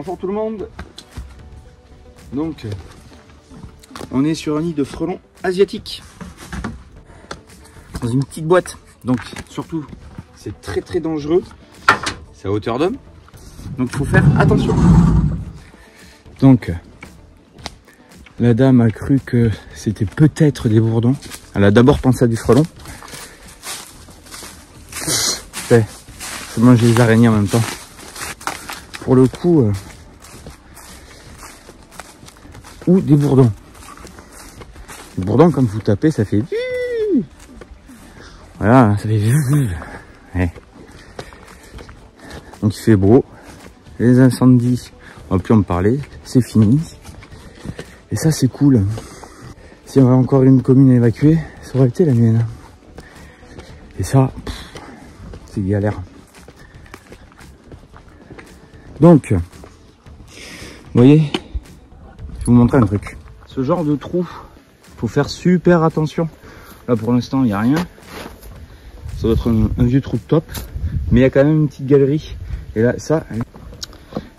Bonjour tout le monde. Donc, on est sur un nid de frelons asiatiques. Dans une petite boîte. Donc, surtout, c'est très dangereux. C'est à hauteur d'homme. Donc, il faut faire attention. Donc, la dame a cru que c'était peut-être des bourdons. Elle a d'abord pensé à du frelon. C'est manger les araignées en même temps. Pour le coup, ou des bourdons. Les bourdons, comme vous tapez, ça fait... Voilà, ça fait... Ouais. Donc il fait beau. Les incendies, on va plus en parler. C'est fini. Et ça, c'est cool. Si on avait encore une commune à évacuer, ça aurait été la mienne. Et ça, c'est galère. Donc, vous voyez, je vais vous montrer un truc. Ce genre de trou, faut faire super attention. Là, pour l'instant, il n'y a rien. Ça doit être un vieux trou de top. Mais il y a quand même une petite galerie. Et là, ça,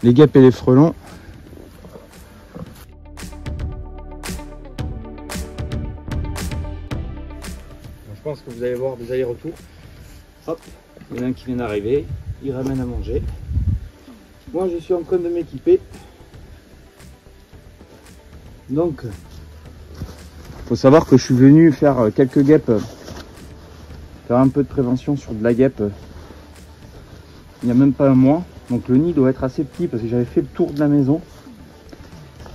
les guêpes et les frelons. Je pense que vous allez voir des allers-retours. Hop, il y en a un qui vient d'arriver. Il ramène à manger. Moi, je suis en train de m'équiper. Donc, faut savoir que je suis venu faire quelques guêpes, faire un peu de prévention sur de la guêpe il n'y a même pas un mois. Donc le nid doit être assez petit parce que j'avais fait le tour de la maison.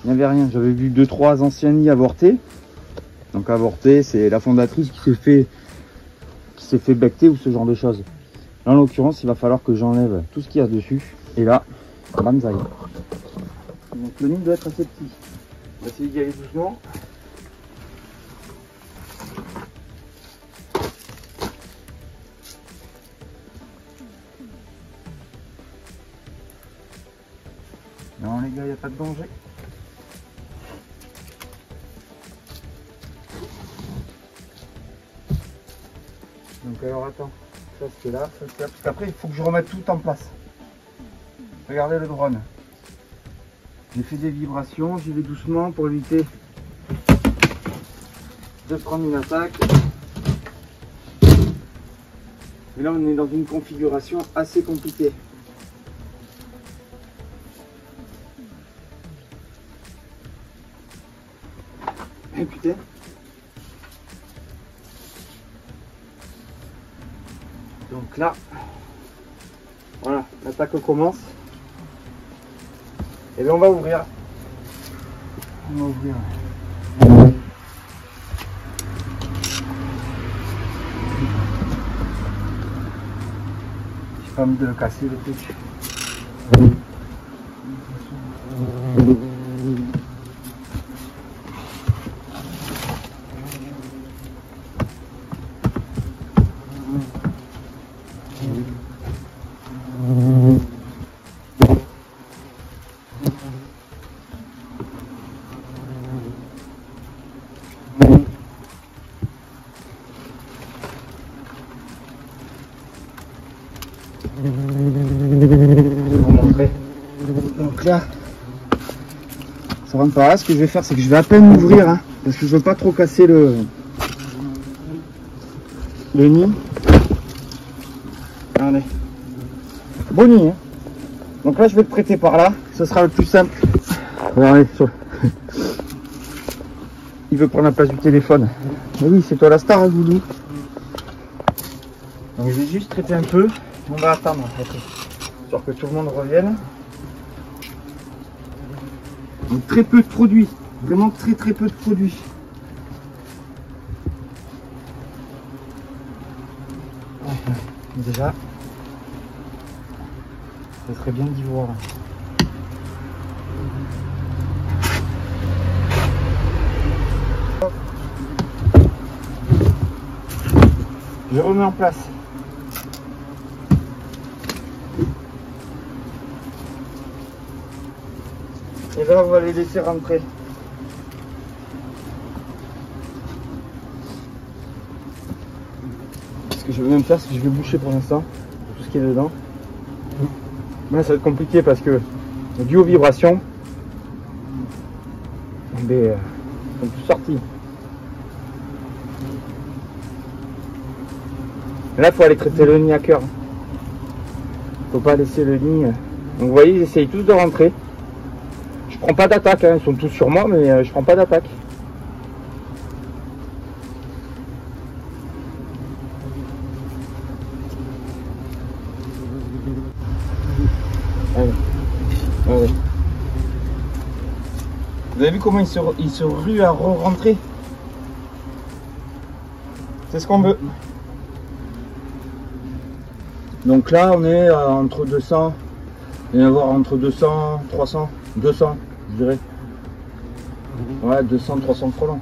Il n'y avait rien. J'avais vu 2-3 anciens nids avortés. Donc avorté, c'est la fondatrice qui s'est fait becter ou ce genre de choses. Là, en l'occurrence, il va falloir que j'enlève tout ce qu'il y a dessus. Et là, banzai. Donc le nid doit être assez petit. On va essayer d'y aller doucement. Non les gars, il n'y a pas de danger. Donc alors attends, ça c'est là, ça c'est là, parce qu'après il faut que je remette tout en place. Regardez le drone. J'ai fait des vibrations, j'y vais doucement pour éviter de prendre une attaque. Et là on est dans une configuration assez compliquée. Et putain. Donc là, voilà, l'attaque commence. Et bien on va ouvrir. On va ouvrir. J'ai pas envie de le casser le truc. Je vais vous montrer. Donc là, ça rentre pas. Ce que je vais faire, c'est que je vais à peine ouvrir, hein, parce que je veux pas trop casser le nid. Allez, bon nid. Hein. Donc là, je vais le prêter par là. Ce sera le plus simple. Bon, allez, il veut prendre la place du téléphone. Mais oui, c'est toi la star, hein, Goulou. Donc je vais juste traiter un peu. On va attendre, histoire que tout le monde revienne. Donc très peu de produits, vraiment très peu de produits. Déjà, ça serait bien d'y voir. Je remets en place. Et là, on va les laisser rentrer. Ce que je vais même faire, c'est que je vais boucher pour l'instant tout ce qui est dedans. Là, ça va être compliqué parce que dû aux vibrations, mais sont tous sortis. Là, il faut aller traiter le nid à cœur. Faut pas laisser le nid. Donc vous voyez, ils essayent tous de rentrer. Je prends pas d'attaque, hein. Ils sont tous sur moi, mais je prends pas d'attaque. Allez. Allez. Vous avez vu comment il se rue à re-rentrer? C'est ce qu'on veut. Donc là, on est entre 200, il va y avoir entre 200, 300, 200, je dirais. Ouais, 200, 300 frelons.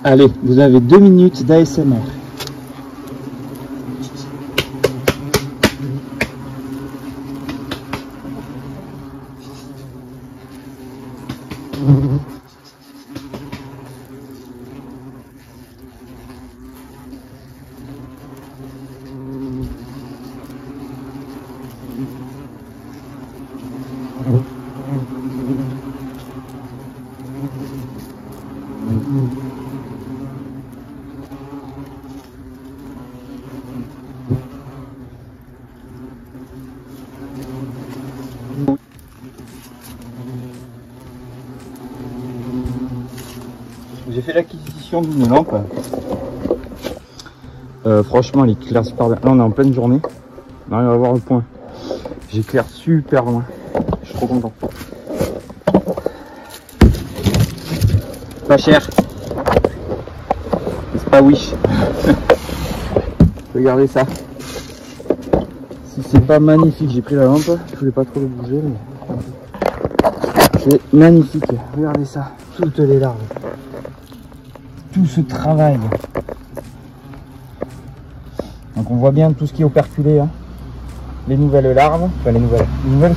Allez, vous avez 2 minutes d'ASMR. J'ai fait l'acquisition d'une lampe. Franchement, elle éclaire super bien. Là, on est en pleine journée. On arrive à voir le point. J'éclaire super loin. Je suis trop content. Pas cher. C'est pas Wish. Regardez ça. Si c'est pas magnifique, j'ai pris la lampe. Je voulais pas trop le bouger, mais c'est magnifique. Regardez ça. Toutes les larves. Tout ce travail. Donc on voit bien tout ce qui est operculé, hein. Les nouvelles larves, enfin les nouvelles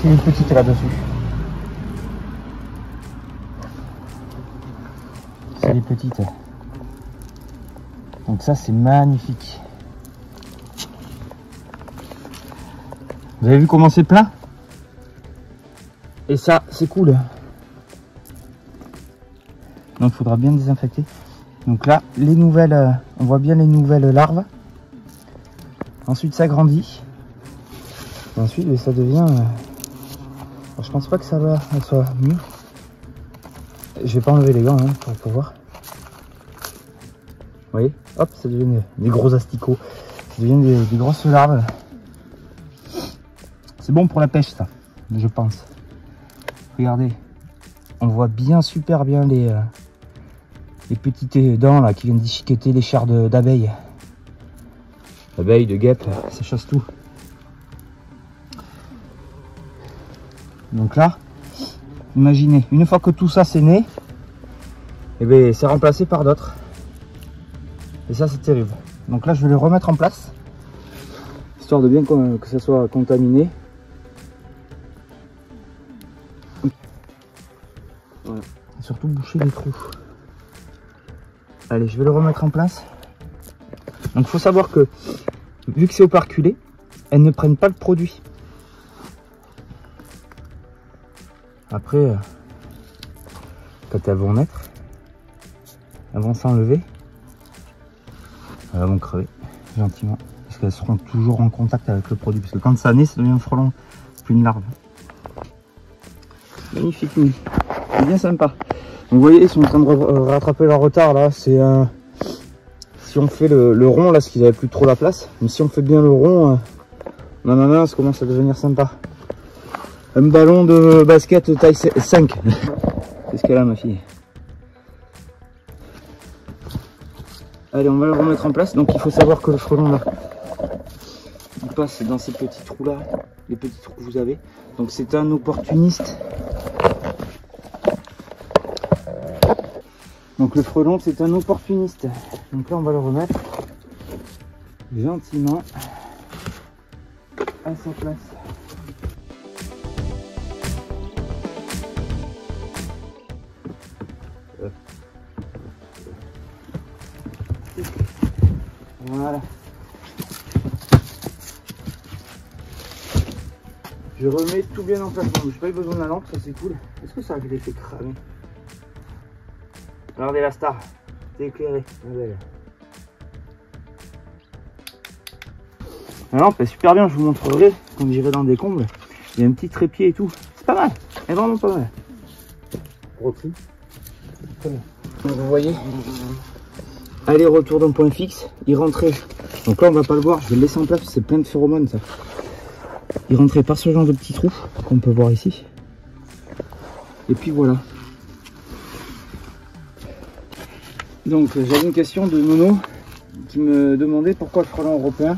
c'est une petite là-dessus. C'est les petites. Donc ça c'est magnifique. Vous avez vu comment c'est plein? Et ça c'est cool. Donc il faudra bien désinfecter. Donc là, les nouvelles, on voit bien les nouvelles larves. Ensuite, ça grandit. Et ensuite, ça devient... Alors, je pense pas que ça va soit mieux. Je vais pas enlever les gants hein, pour voir. Vous voyez? Hop, ça devient des gros asticots. Ça devient des grosses larves. C'est bon pour la pêche, ça, je pense. Regardez. On voit bien, super bien les petites dents là qui viennent déchiqueter les chars d'abeilles. D'abeilles, de guêpes, ça chasse tout. Donc là, imaginez, une fois que tout ça c'est né, et bien c'est remplacé par d'autres. Et ça c'est terrible. Donc là je vais les remettre en place, histoire de bien que ça soit contaminé. Voilà. Et surtout boucher les trous. Allez, je vais le remettre en place. Donc il faut savoir que, vu que c'est operculé, elles ne prennent pas le produit. Après, quand elles vont naître, elles vont s'enlever. Elles vont crever, gentiment. Parce qu'elles seront toujours en contact avec le produit. Parce que quand ça naît, ça devient un frelon, plus une larve. Magnifique nid. C'est bien sympa. Donc vous voyez, ils sont en train de rattraper leur retard là. C'est si on fait le rond là, parce qu'ils n'avaient plus trop la place. Mais si on fait bien le rond, ça commence à devenir sympa. Un ballon de basket taille 5. C'est ce qu'elle a ma fille. Allez, on va le remettre en place. Donc il faut savoir que le frelon là, il passe dans ces petits trous là, les petits trous que vous avez. Donc c'est un opportuniste. Donc le frelon c'est un opportuniste. Donc là on va le remettre gentiment. à sa place. Voilà. Je remets tout bien en place. Bon, j'ai pas eu besoin de la lampe, ça c'est cool. Est-ce que ça a été cramé? Regardez la star, c'est éclairé. La lampe est super bien, je vous montrerai quand j'irai dans des combles. Il y a un petit trépied et tout. C'est pas mal, c'est vraiment pas mal. Gros tri. Très bien. Donc vous voyez, aller-retour d'un point fixe, il rentrait. Donc là on va pas le voir, je vais le laisser en place, c'est plein de phéromones ça. Il rentrait par ce genre de petits trous qu'on peut voir ici. Et puis voilà. Donc j'avais une question de Nono qui me demandait pourquoi le frelon européen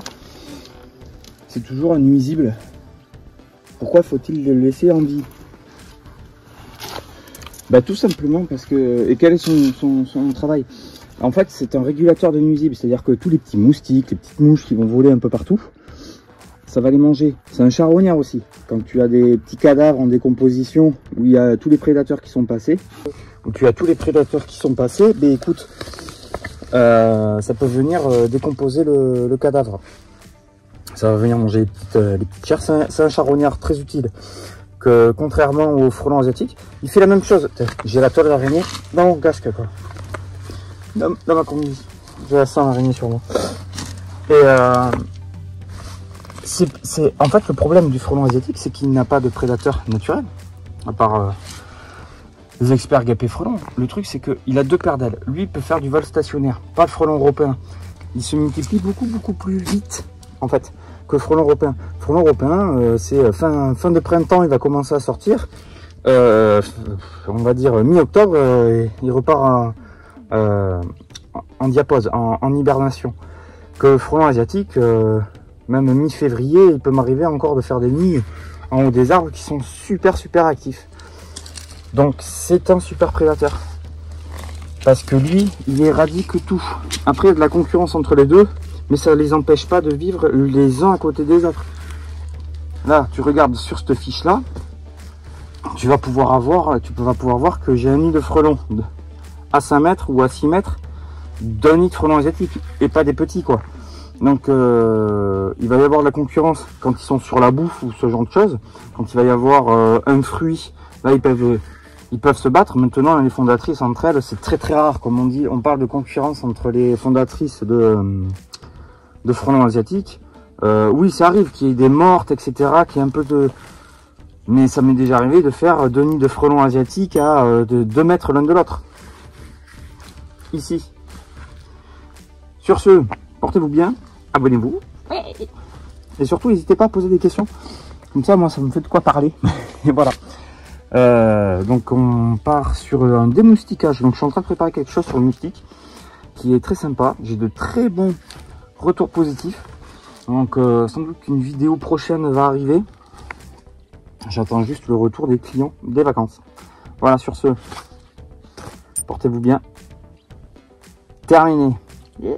c'est toujours un nuisible. Pourquoi faut-il le laisser en vie? Bah tout simplement parce que... Et quel est son travail? En fait c'est un régulateur de nuisibles, c'est-à-dire que tous les petits moustiques, les petites mouches qui vont voler un peu partout, ça va les manger. C'est un charognard aussi. Quand tu as des petits cadavres en décomposition où il y a tous les prédateurs qui sont passés, ben écoute, ça peut venir décomposer le cadavre. Ça va venir manger les petites chairs. C'est un charognard très utile. Que contrairement au frelon asiatique, il fait la même chose. J'ai la toile d'araignée dans mon casque, quoi. Dans ma combinaison. J'ai la sang d'araignée sur moi. Et en fait, le problème du frelon asiatique, c'est qu'il n'a pas de prédateur naturel, à part les experts guêpes et frelons. Le truc, c'est qu'il a deux paires d'ailes. Lui, il peut faire du vol stationnaire, pas le frelon européen. Il se multiplie beaucoup plus vite, en fait, que le frelon européen. Le frelon européen, c'est fin de printemps, il va commencer à sortir. On va dire mi-octobre, il repart en diapause, en hibernation. Que le frelon asiatique... même mi-février, il peut m'arriver encore de faire des nids en haut des arbres qui sont super actifs. Donc c'est un super prédateur. Parce que lui, il éradique tout. Après, il y a de la concurrence entre les deux, mais ça ne les empêche pas de vivre les uns à côté des autres. Là, tu regardes sur cette fiche-là, tu vas pouvoir voir que j'ai un nid de frelons à 5 mètres ou à 6 mètres d'un nid de frelons asiatiques, et pas des petits, quoi. Donc il va y avoir de la concurrence quand ils sont sur la bouffe ou ce genre de choses. Quand il va y avoir un fruit, là ils peuvent se battre. Maintenant les fondatrices entre elles, c'est très rare, comme on dit. On parle de concurrence entre les fondatrices de frelons asiatiques. Oui, ça arrive qu'il y ait des mortes, etc. Qu'il y ait un peu de... Mais ça m'est déjà arrivé de faire 2 nids de frelons asiatiques à de 2 mètres l'un de l'autre. Ici. Sur ce, portez-vous bien. Abonnez-vous. Et surtout, n'hésitez pas à poser des questions. Comme ça, moi, ça me fait de quoi parler. Et voilà. Donc, on part sur un démousticage. Donc, je suis en train de préparer quelque chose sur le moustique qui est très sympa. J'ai de très bons retours positifs. Donc, sans doute qu'une vidéo prochaine va arriver. J'attends juste le retour des clients des vacances. Voilà, sur ce, portez-vous bien. Terminé. Yeah.